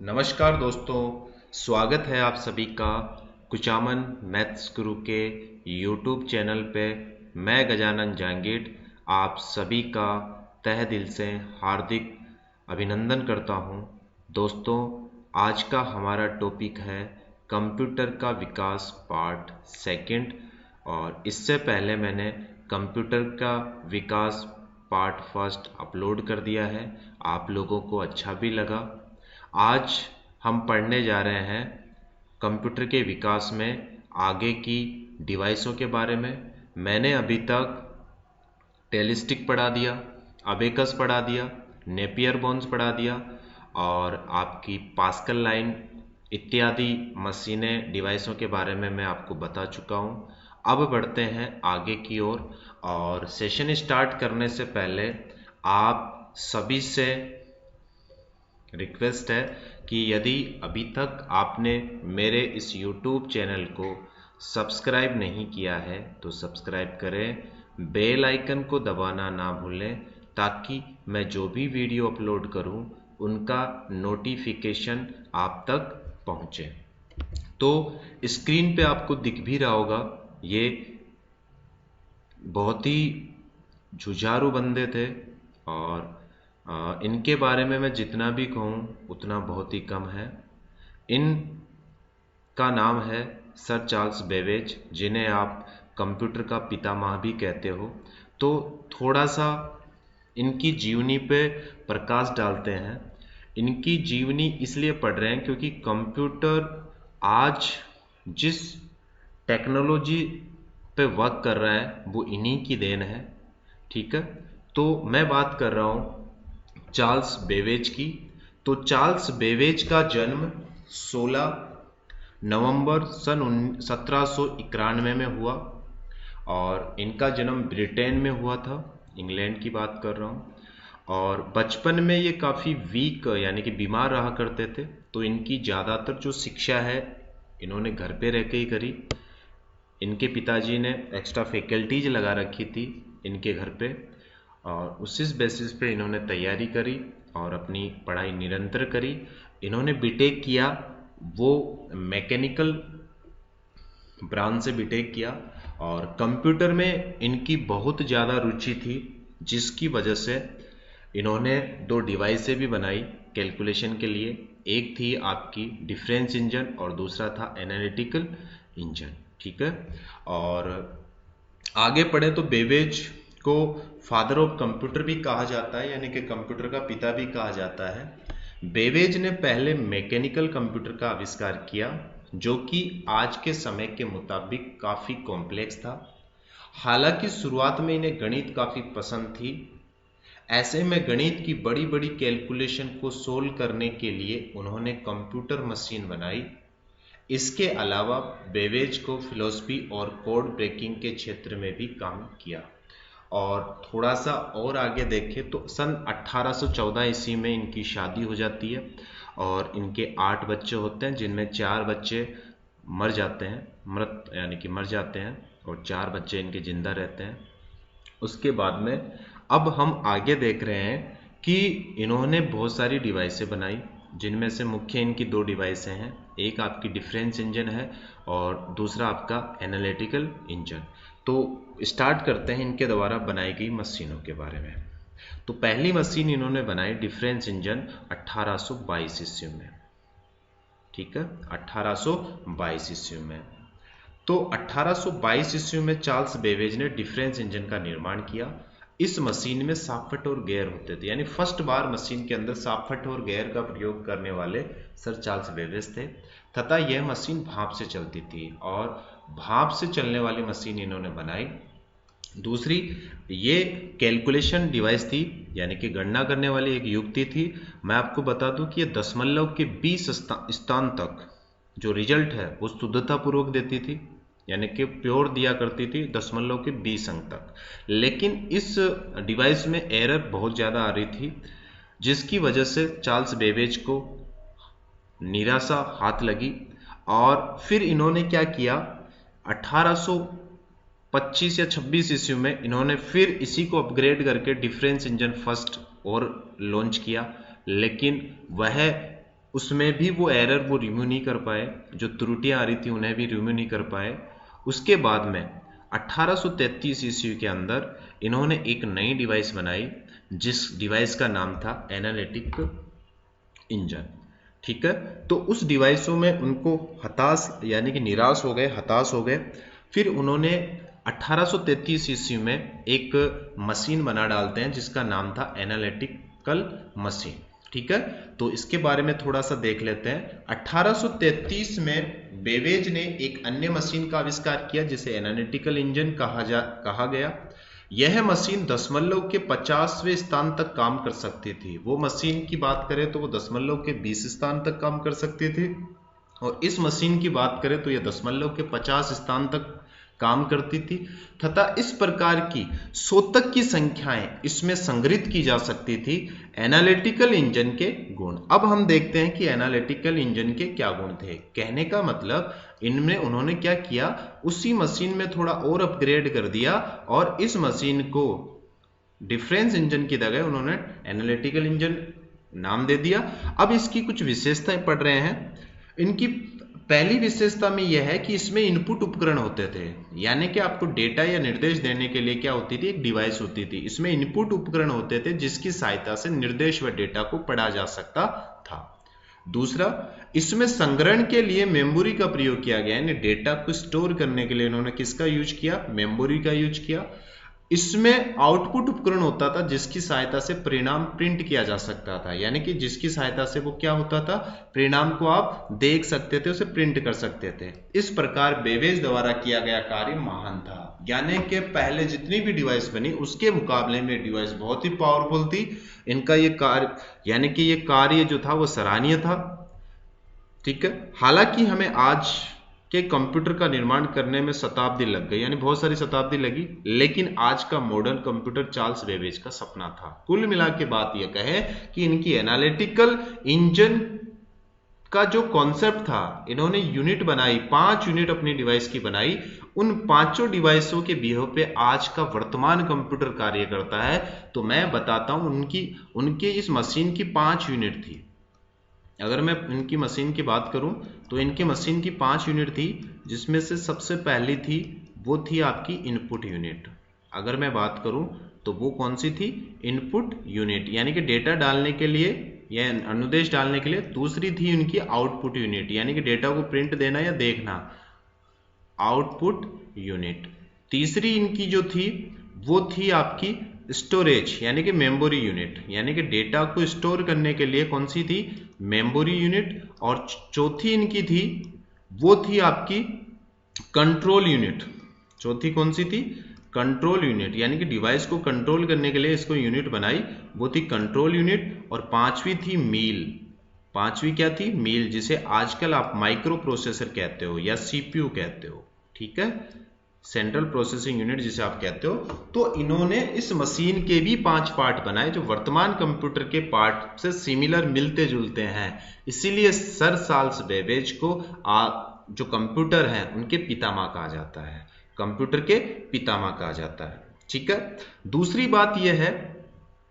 नमस्कार दोस्तों, स्वागत है आप सभी का कुचामन मैथ्स गुरु के YouTube चैनल पे। मैं गजानन जांगीर आप सभी का तहे दिल से हार्दिक अभिनंदन करता हूं। दोस्तों, आज का हमारा टॉपिक है कंप्यूटर का विकास पार्ट सेकंड। और इससे पहले मैंने कंप्यूटर का विकास पार्ट फर्स्ट अपलोड कर दिया है, आप लोगों को अच्छा भी लगा। आज हम पढ़ने जा रहे हैं कंप्यूटर के विकास में आगे की डिवाइसों के बारे में। मैंने अभी तक टेलिस्टिक पढ़ा दिया, अबेकस पढ़ा दिया, नेपियर बोन्स पढ़ा दिया और आपकी पास्कल लाइन इत्यादि मशीनें डिवाइसों के बारे में मैं आपको बता चुका हूँ। अब बढ़ते हैं आगे की ओर। और सेशन स्टार्ट करने से पहले आप सभी से रिक्वेस्ट है कि यदि अभी तक आपने मेरे इस YouTube चैनल को सब्सक्राइब नहीं किया है तो सब्सक्राइब करें, बेल आइकन को दबाना ना भूलें ताकि मैं जो भी वीडियो अपलोड करूं उनका नोटिफिकेशन आप तक पहुंचे। तो स्क्रीन पे आपको दिख भी रहा होगा, ये बहुत ही जुझारू बंदे थे और इनके बारे में मैं जितना भी कहूँ उतना बहुत ही कम है। इनका नाम है सर चार्ल्स बेबेज, जिन्हें आप कंप्यूटर का पितामह भी कहते हो। तो थोड़ा सा इनकी जीवनी पे प्रकाश डालते हैं। इनकी जीवनी इसलिए पढ़ रहे हैं क्योंकि कंप्यूटर आज जिस टेक्नोलॉजी पे वर्क कर रहा है वो इन्हीं की देन है। ठीक है, तो मैं बात कर रहा हूँ चार्ल्स बेबेज की। तो चार्ल्स बेबेज का जन्म 16 नवंबर सन 1791 में हुआ और इनका जन्म ब्रिटेन में हुआ था, इंग्लैंड की बात कर रहा हूँ। और बचपन में ये काफ़ी वीक यानी कि बीमार रहा करते थे, तो इनकी ज़्यादातर जो शिक्षा है इन्होंने घर पे रह के ही करी। इनके पिताजी ने एक्स्ट्रा फैकल्टीज लगा रखी थी इनके घर पे और उसी बेसिस पे इन्होंने तैयारी करी और अपनी पढ़ाई निरंतर करी। इन्होंने बीटेक किया, वो मैकेनिकल ब्रांच से बीटेक किया और कंप्यूटर में इनकी बहुत ज़्यादा रुचि थी, जिसकी वजह से इन्होंने दो डिवाइसें भी बनाई कैलकुलेशन के लिए। एक थी आपकी डिफरेंस इंजन और दूसरा था एनालिटिकल इंजन। ठीक है, और आगे पढ़े तो बेबेज को फादर ऑफ कंप्यूटर भी कहा जाता है, यानी कि कंप्यूटर का पिता भी कहा जाता है। बेबेज ने पहले मैकेनिकल कंप्यूटर का आविष्कार किया जो कि आज के समय के मुताबिक काफ़ी कॉम्प्लेक्स था। हालांकि शुरुआत में इन्हें गणित काफ़ी पसंद थी। ऐसे में गणित की बड़ी बड़ी कैलकुलेशन को सोल्व करने के लिए उन्होंने कंप्यूटर मशीन बनाई। इसके अलावा बेबेज को फिलॉसफी और कोड ब्रेकिंग के क्षेत्र में भी काम किया। और थोड़ा सा और आगे देखें तो सन 1814 ईस्वी में इनकी शादी हो जाती है और इनके 8 बच्चे होते हैं, जिनमें 4 बच्चे मर जाते हैं, मृत यानी कि मर जाते हैं, और 4 बच्चे इनके जिंदा रहते हैं। उसके बाद में अब हम आगे देख रहे हैं कि इन्होंने बहुत सारी डिवाइसें बनाई, जिनमें से मुख्य इनकी 2 डिवाइसें हैं। एक आपकी डिफरेंस इंजन है और दूसरा आपका एनालिटिकल इंजन। तो स्टार्ट करते हैं इनके द्वारा बनाई गई मशीनों के बारे में। तो पहली मशीन इन्होंने बनाई डिफरेंस इंजन 1822 ईस्वी में। ठीक है, 1822 ईस्वी में। तो 1822 ईस्वी में चार्ल्स बेबेज ने डिफरेंस इंजन का निर्माण किया। इस मशीन में साफट और गियर होते थे, यानी फर्स्ट बार मशीन के अंदर साफट और गियर का प्रयोग करने वाले सर चार्ल्स बेबेज थे। तथा यह मशीन भाप से चलती थी और भाप से चलने वाली मशीन इन्होंने बनाई। दूसरी ये कैलकुलेशन डिवाइस थी, यानी कि गणना करने वाली एक युक्ति थी। मैं आपको बता दूं कि ये दशमलव के 20 स्थान तक जो रिजल्ट है वो शुद्धतापूर्वक देती थी, यानी कि प्योर दिया करती थी दशमलव के 20 अंक तक। लेकिन इस डिवाइस में एरर बहुत ज़्यादा आ रही थी, जिसकी वजह से चार्ल्स बेबेज को निराशा हाथ लगी। और फिर इन्होंने क्या किया, 1825 या 26 ईस्वी में इन्होंने फिर इसी को अपग्रेड करके डिफरेंस इंजन फर्स्ट और लॉन्च किया, लेकिन वह उसमें भी वो एरर वो रिमूव नहीं कर पाए, जो त्रुटियां आ रही थी उन्हें भी रिमूव नहीं कर पाए। उसके बाद में 1833 ईस्वी के अंदर इन्होंने एक नई डिवाइस बनाई, जिस डिवाइस का नाम था एनालिटिक इंजन। ठीक है, तो उस डिवाइसों में उनको हताश यानी कि निराश हो गए, हताश हो गए। फिर उन्होंने 1833 ईस्वी में एक मशीन बना डालते हैं जिसका नाम था एनालिटिकल मशीन। ठीक है, तो इसके बारे में थोड़ा सा देख लेते हैं। 1833 में बेवेज ने एक अन्य मशीन का आविष्कार किया जिसे एनालिटिकल इंजन कहा गया। यह मशीन दशमलव के 50वें स्थान तक काम कर सकती थी। वो मशीन की बात करें तो वो दशमलव के 20 स्थान तक काम कर सकती थी, और इस मशीन की बात करें तो यह दशमलव के 50 स्थान तक काम करती थी, तथा इस प्रकार की शोतक की संख्याएं इसमें संग्रहित की जा सकती थी। एनालिटिकल इंजन के गुण, अब हम देखते हैं कि एनालिटिकल इंजन के क्या गुण थे। कहने का मतलब इनमें उन्होंने क्या किया, उसी मशीन में थोड़ा और अपग्रेड कर दिया और इस मशीन को डिफरेंस इंजन की जगह उन्होंने एनालिटिकल इंजन नाम दे दिया। अब इसकी कुछ विशेषताएं पढ़ रहे हैं। इनकी पहली विशेषता में यह है कि इसमें इनपुट उपकरण होते थे, यानी कि आपको डेटा या निर्देश देने के लिए क्या होती थी, एक डिवाइस होती थी। इसमें इनपुट उपकरण होते थे जिसकी सहायता से निर्देश व डेटा को पढ़ा जा सकता था। दूसरा, इसमें संग्रहण के लिए मेमोरी का प्रयोग किया गया, यानी डेटा को स्टोर करने के लिए इन्होंने किसका यूज किया, मेमोरी का यूज किया। इसमें आउटपुट उपकरण होता था जिसकी सहायता से परिणाम प्रिंट किया जा सकता था, यानी कि जिसकी सहायता से वो क्या होता था, परिणाम को आप देख सकते थे, उसे प्रिंट कर सकते थे। इस प्रकार बेवेज द्वारा किया गया कार्य महान था, यानी कि पहले जितनी भी डिवाइस बनी उसके मुकाबले में डिवाइस बहुत ही पावरफुल थी। इनका ये कार्य यानी कि ये कार्य जो था वो सराहनीय था। ठीक है, हालांकि हमें आज के कंप्यूटर का निर्माण करने में शताब्दी लग गई, यानी बहुत सारी शताब्दी लगी, लेकिन आज का मॉडर्न कंप्यूटर चार्ल्स बेबेज का सपना था। कुल मिला के बात यह कहे कि इनकी एनालिटिकल इंजन का जो कॉन्सेप्ट था, इन्होंने यूनिट बनाई, 5 यूनिट अपनी डिवाइस की बनाई। उन 5 डिवाइसों के बिहेव पे आज का वर्तमान कंप्यूटर कार्य करता है। तो मैं बताता हूं उनकी इस मशीन की 5 यूनिट थी। अगर मैं इनकी मशीन की बात करूं तो इनकी मशीन की 5 यूनिट थी, जिसमें से सबसे पहली थी वो थी आपकी इनपुट यूनिट। अगर मैं बात करूं तो वो कौन सी थी, इनपुट यूनिट, यानी कि डेटा डालने के लिए या अनुदेश डालने के लिए। दूसरी थी उनकी आउटपुट यूनिट, यानी कि डेटा को प्रिंट देना या देखना, आउटपुट यूनिट। तीसरी इनकी जो थी वो थी आपकी स्टोरेज, यानी कि मेमोरी यूनिट, यानी कि डेटा को स्टोर करने के लिए कौन सी थी, मेमोरी यूनिट। और चौथी इनकी थी वो थी आपकी कंट्रोल यूनिट। चौथी कौन सी थी, कंट्रोल यूनिट, यानी कि डिवाइस को कंट्रोल करने के लिए इसको यूनिट बनाई, वो थी कंट्रोल यूनिट। और पांचवी थी मील। पांचवी क्या थी, मील, जिसे आजकल आप माइक्रो प्रोसेसर कहते हो या सीपीयू कहते हो। ठीक है, सेंट्रल प्रोसेसिंग यूनिट जिसे आप कहते हो। तो इन्होंने इस मशीन के भी 5 पार्ट बनाए जो वर्तमान कंप्यूटर के पार्ट से सिमिलर, मिलते जुलते हैं। इसीलिए सर चार्ल्स बेबेज को जो कंप्यूटर हैं उनके पितामह कहा जाता है, कंप्यूटर के पितामह कहा जाता है। ठीक है, दूसरी बात यह है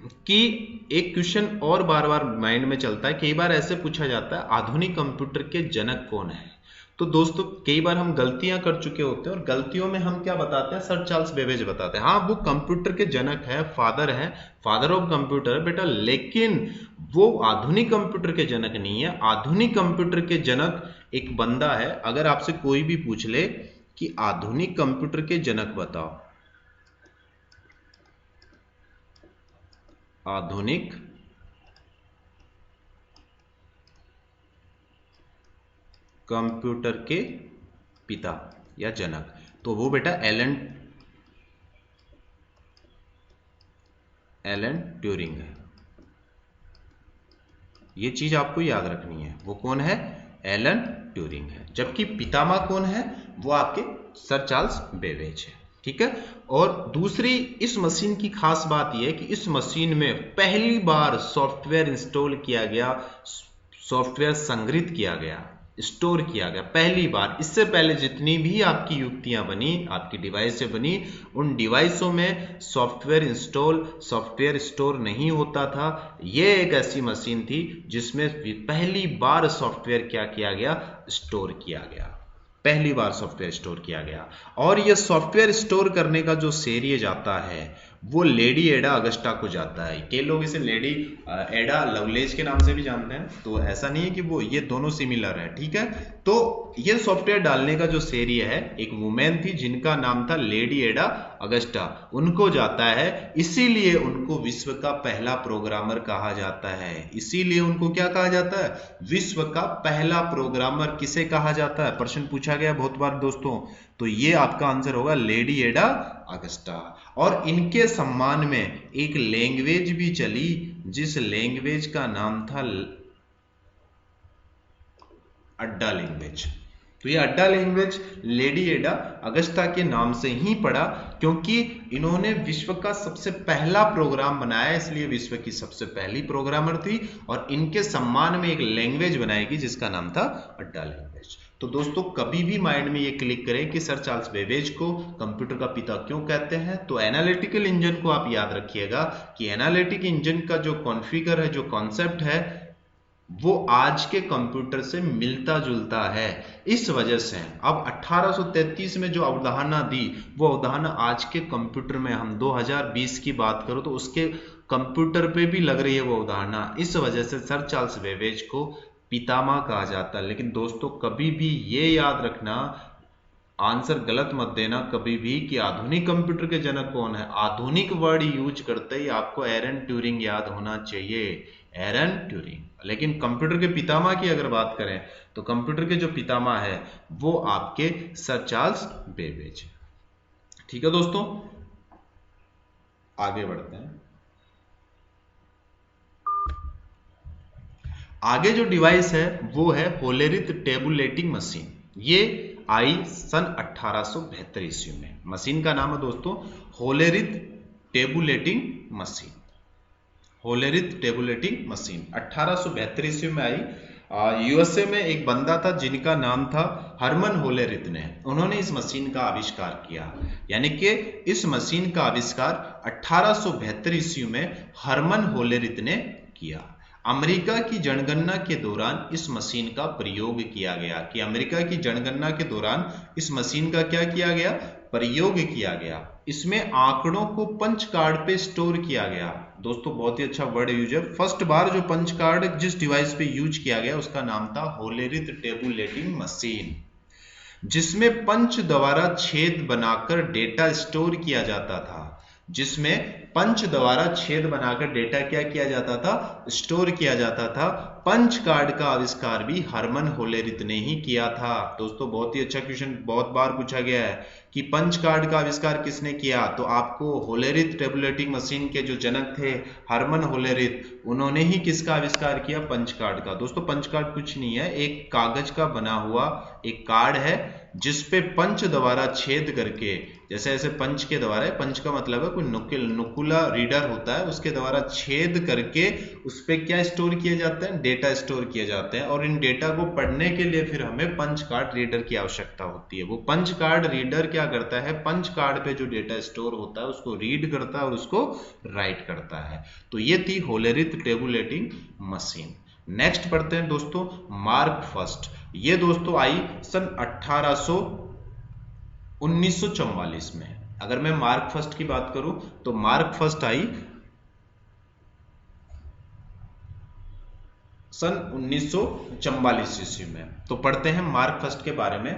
कि एक क्वेश्चन और बार बार माइंड में चलता है, कई बार ऐसे पूछा जाता है आधुनिक कंप्यूटर के जनक कौन है। तो दोस्तों कई बार हम गलतियां कर चुके होते हैं और गलतियों में हम क्या बताते हैं, सर चार्ल्स बेबेज बताते हैं। हाँ, वो कंप्यूटर के जनक है, फादर ऑफ कंप्यूटर बेटा, लेकिन वो आधुनिक कंप्यूटर के जनक नहीं है। आधुनिक कंप्यूटर के जनक एक बंदा है। अगर आपसे कोई भी पूछ ले कि आधुनिक कंप्यूटर के जनक बताओ, आधुनिक कंप्यूटर के पिता या जनक, तो वो बेटा एलन ट्यूरिंग है। ये चीज आपको याद रखनी है, वो कौन है, एलन ट्यूरिंग है। जबकि पितामह कौन है, वो आपके सर चार्ल्स बेबेज है। ठीक है, और दूसरी इस मशीन की खास बात यह है कि इस मशीन में पहली बार सॉफ्टवेयर इंस्टॉल किया गया, सॉफ्टवेयर संग्रहित किया गया। स्टोर किया गया पहली बार। इससे पहले जितनी भी आपकी युक्तियां बनी, आपकी डिवाइस से बनी, उन डिवाइसों में सॉफ्टवेयर स्टोर नहीं होता था। ये एक ऐसी मशीन थी जिसमें पहली बार सॉफ्टवेयर क्या किया गया, स्टोर किया गया, पहली बार सॉफ्टवेयर स्टोर किया गया। और यह सॉफ्टवेयर स्टोर करने का जो श्रेय जाता है वो लेडी एडा अगस्टा को जाता है। कई लोग इसे लेडी एडा लवलेज के नाम से भी जानते हैं, तो ऐसा नहीं है कि वो, ये दोनों सिमिलर है, ठीक है। तो ये सॉफ्टवेयर डालने का जो श्रेय है एक वुमेन थी जिनका नाम था लेडी एडा अगस्टा, उनको जाता है। इसीलिए उनको विश्व का पहला प्रोग्रामर कहा जाता है। इसीलिए उनको क्या कहा जाता है, विश्व का पहला प्रोग्रामर किसे कहा जाता है, प्रश्न पूछा गया बहुत बार दोस्तों। तो ये आपका आंसर होगा लेडी एडा अगस्टा। और इनके सम्मान में एक लैंग्वेज भी चली जिस लैंग्वेज का नाम था अड्डा लैंग्वेज। तो ये अड्डा लैंग्वेज लेडी एडा अगस्ता के नाम से ही पड़ा, क्योंकि इन्होंने विश्व का सबसे पहला प्रोग्राम बनाया, इसलिए विश्व की सबसे पहली प्रोग्रामर थी। और इनके सम्मान में एक लैंग्वेज बनाएगी जिसका नाम था अड्डा लैंग्वेज। तो दोस्तों कभी भी माइंड में ये क्लिक करें कि सर चार्ल्स बेबेज को कंप्यूटर का पिता क्यों कहते हैं, तो एनालिटिकल इंजन को आप याद रखिएगा कि एनालिटिक इंजन का जो कॉन्फ़िगर है, जो कॉन्सेप्ट है, वो आज के कंप्यूटर से मिलता जुलता है। इस वजह से अब 1833 में जो अवधारणा दी, वो अवधारणा आज के कंप्यूटर में, हम 2020 की बात करो तो उसके कंप्यूटर पे भी लग रही है वो अवधारणा। इस वजह से सर चार्ल्स बेबेज को पितामह कहा जाता है। लेकिन दोस्तों कभी भी ये याद रखना, आंसर गलत मत देना कभी भी कि आधुनिक कंप्यूटर के जनक कौन है। आधुनिक वर्ड यूज करते ही आपको एरन ट्यूरिंग याद होना चाहिए, एरन ट्यूरिंग। लेकिन कंप्यूटर के पितामह की अगर बात करें तो कंप्यूटर के जो पितामह है वो आपके सर चार्ल्स बेबेज। ठीक है दोस्तों, आगे बढ़ते हैं। आगे जो डिवाइस है वो है होलेरिथ टेबुलेटिंग मशीन। ये आई सन 1872 ईस्वी में। मशीन का नाम है दोस्तों Hollerith tabulating machine. Hollerith tabulating machine 1872 ईस्वी में आई। यूएसए में एक बंदा था जिनका नाम था हरमन होलेरिथ ने, उन्होंने इस मशीन का आविष्कार किया। यानी कि इस मशीन का आविष्कार 1872 ईस्वी में हरमन होलेरिथ ने किया। अमेरिका की जनगणना के दौरान इस मशीन का प्रयोग किया गया, कि अमेरिका की जनगणना के दौरान इस मशीन का क्या किया गया, प्रयोग किया गया। इसमें आंकड़ों को पंच कार्ड पे स्टोर किया गया। दोस्तों बहुत ही अच्छा वर्ड यूज है। फर्स्ट बार जो पंच कार्ड जिस डिवाइस पे यूज किया गया उसका नाम था होलेरिथ टेबुलेटिंग मशीन, जिसमें पंच द्वारा छेद बनाकर डेटा स्टोर किया जाता था। जिसमें पंच द्वारा छेद बनाकर डेटा क्या किया जाता था, स्टोर किया जाता था। पंच कार्ड का आविष्कार भी हरमन होलेरिथ ने ही किया था। दोस्तों बहुत ही अच्छा क्वेश्चन बहुत बार पूछा गया है कि पंच कार्ड का आविष्कार किसने किया, तो आपको होलेरिथ टेबुलेटिंग मशीन के जो जनक थे हरमन होलेरिथ, उन्होंने ही किसका आविष्कार किया, पंच कार्ड का। दोस्तों पंच कार्ड कुछ नहीं है, एक कागज का बना हुआ एक कार्ड है जिसपे पंच द्वारा छेद करके, जैसे ऐसे पंच के द्वारा, पंच का मतलब है कोई नुकुला रीडर होता है, उसके द्वारा छेद करके उस पे क्या स्टोर किए जाते हैं, डेटा स्टोर किए जाते हैं। और इन डेटा को पढ़ने के लिए फिर हमें पंच कार्ड रीडर की आवश्यकता होती है। वो पंच कार्ड रीडर क्या करता है, पंच कार्ड पे जो डेटा स्टोर होता है उसको रीड करता है और उसको राइट करता है। तो ये थी होलेरिथ टेबुलेटिंग मशीन। नेक्स्ट पढ़ते हैं दोस्तों मार्क फर्स्ट। ये दोस्तों आई सन 1944 में। अगर मैं मार्क फर्स्ट की बात करूं तो मार्क फर्स्ट आई सन 1944 ईस्वी में। तो पढ़ते हैं मार्क फर्स्ट के बारे में।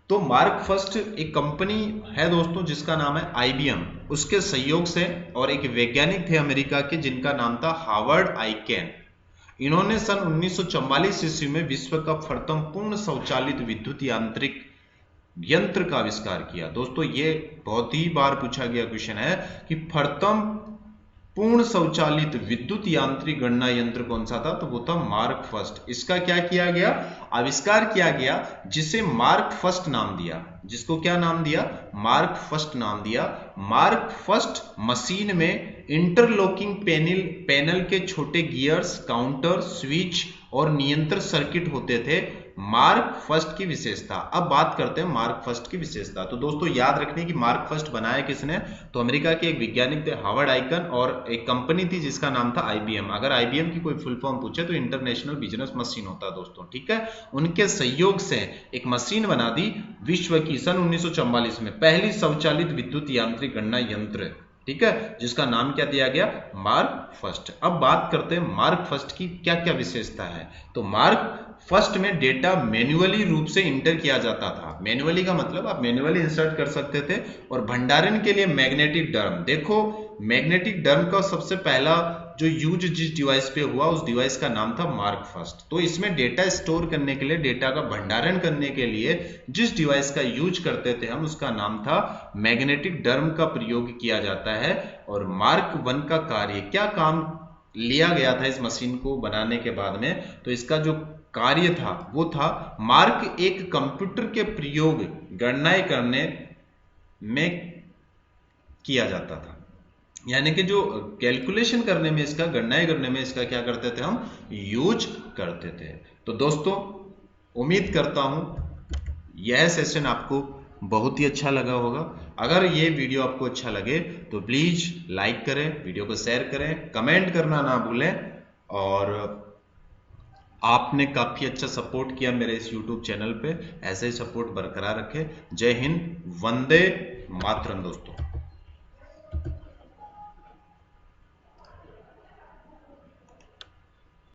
तो मार्क फर्स्ट एक कंपनी है दोस्तों जिसका नाम है IBM, उसके सहयोग से, और एक वैज्ञानिक थे अमेरिका के जिनका नाम था हार्वर्ड आइकेन। इन्होंने सन 1944 ईस्वी में विश्व का प्रथम पूर्ण स्वचालित विद्युत यांत्रिक यंत्र का आविष्कार किया। दोस्तों ये बहुत ही बार पूछा गया क्वेश्चन है कि प्रथम पूर्ण स्वचालित विद्युत यांत्रिक गणना यंत्र कौन सा था, तो वो था मार्क फर्स्ट। इसका क्या किया गया, आविष्कार किया गया, जिसे मार्क फर्स्ट नाम दिया। जिसको क्या नाम दिया, मार्क फर्स्ट नाम दिया। मार्क फर्स्ट मशीन में इंटरलॉकिंग पैनल के छोटे गियर्स, काउंटर, स्विच और नियंत्रण सर्किट होते थे मार्क फर्स्ट की विशेषता। अब बात करते हैं मार्क फर्स्ट की विशेषता। तो दोस्तों याद रखने की मार्क फर्स्ट बनाया किसने, तो अमेरिका के एक वैज्ञानिक थे हार्वर्ड आइकन, और एक कंपनी थी जिसका नाम था आईबीएम। अगर आईबीएम की कोई फुल फॉर्म पूछे तो इंटरनेशनल बिजनेस मशीन होता है दोस्तों, ठीक है। उनके सहयोग से एक मशीन बना दी विश्व की सन 1944 में, पहली स्वचालित विद्युत यांत्रिक गणना यंत्र, ठीक है, जिसका नाम क्या दिया गया, मार्क फर्स्ट। अब बात करते हैं मार्क फर्स्ट की क्या क्या विशेषता है। तो मार्क फर्स्ट में डेटा मैन्युअली रूप से इंटर किया जाता था। मैन्युअली का मतलब आप मैन्युअली इंसर्ट कर सकते थे। और भंडारण के लिए मैग्नेटिक ड्रम, देखो मैग्नेटिक ड्रम का सबसे पहला जो यूज जिस डिवाइस पे हुआ उस डिवाइस का नाम था मार्क फर्स्ट। तो इसमें डेटा स्टोर करने के लिए, डेटा का भंडारण करने के लिए जिस डिवाइस का यूज करते थे हम, उसका नाम था मैग्नेटिक ड्रम का प्रयोग किया जाता है। और मार्क वन का कार्य, क्या काम लिया गया था इस मशीन को बनाने के बाद में, तो इसका जो कार्य था वो था मार्क एक कंप्यूटर के प्रयोग गणनाएं करने में किया जाता था। यानी कि जो कैलकुलेशन करने में, इसका गणनाएं करने में इसका क्या करते थे हम, यूज करते थे। तो दोस्तों उम्मीद करता हूं यह सेशन आपको बहुत ही अच्छा लगा होगा। अगर ये वीडियो आपको अच्छा लगे तो प्लीज लाइक करें, वीडियो को शेयर करें, कमेंट करना ना भूलें। और आपने काफी अच्छा सपोर्ट किया मेरे इस YouTube चैनल पे, ऐसे ही सपोर्ट बरकरार रखें। जय हिंद, वंदे मातरम दोस्तों।